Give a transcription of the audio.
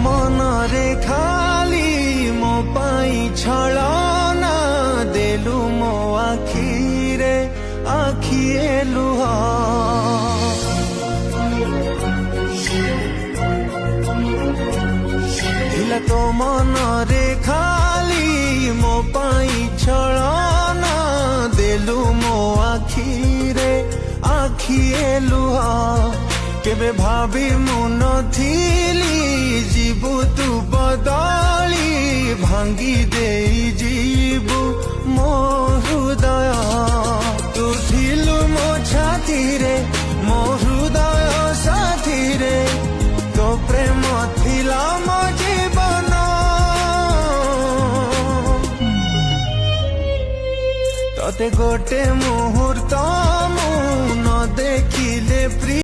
মনরে খালি মো পাই ছলনা দেলু মো আখিরে আখিয়ে লুহ ଥିଲା ତୋ ମନରେ ଖାଲି ମୋ ପାଇଁ ଛଳନା ଦେଲୁ ମୋ ଆଖିରେ ଆଖିଏ ଲୁହ କେବେ ଭାବି ମୁଁ ନଥିଲି ଯିବୁ ତୁ ବଦଳି ଭାଙ୍ଗି ଦେଇ ଯିବୁ ମୋ ହୃଦୟ ତୁ ଥିଲୁ ମୋ ଛାତିରେ ମୋ ହୃଦୟ ସାଥିରେ ତୋ ପ୍ରେମ ଥିଲା ମୋ ଜୀବନ ତତେ ଗୋଟେ ମୁହୂର୍ତ୍ତ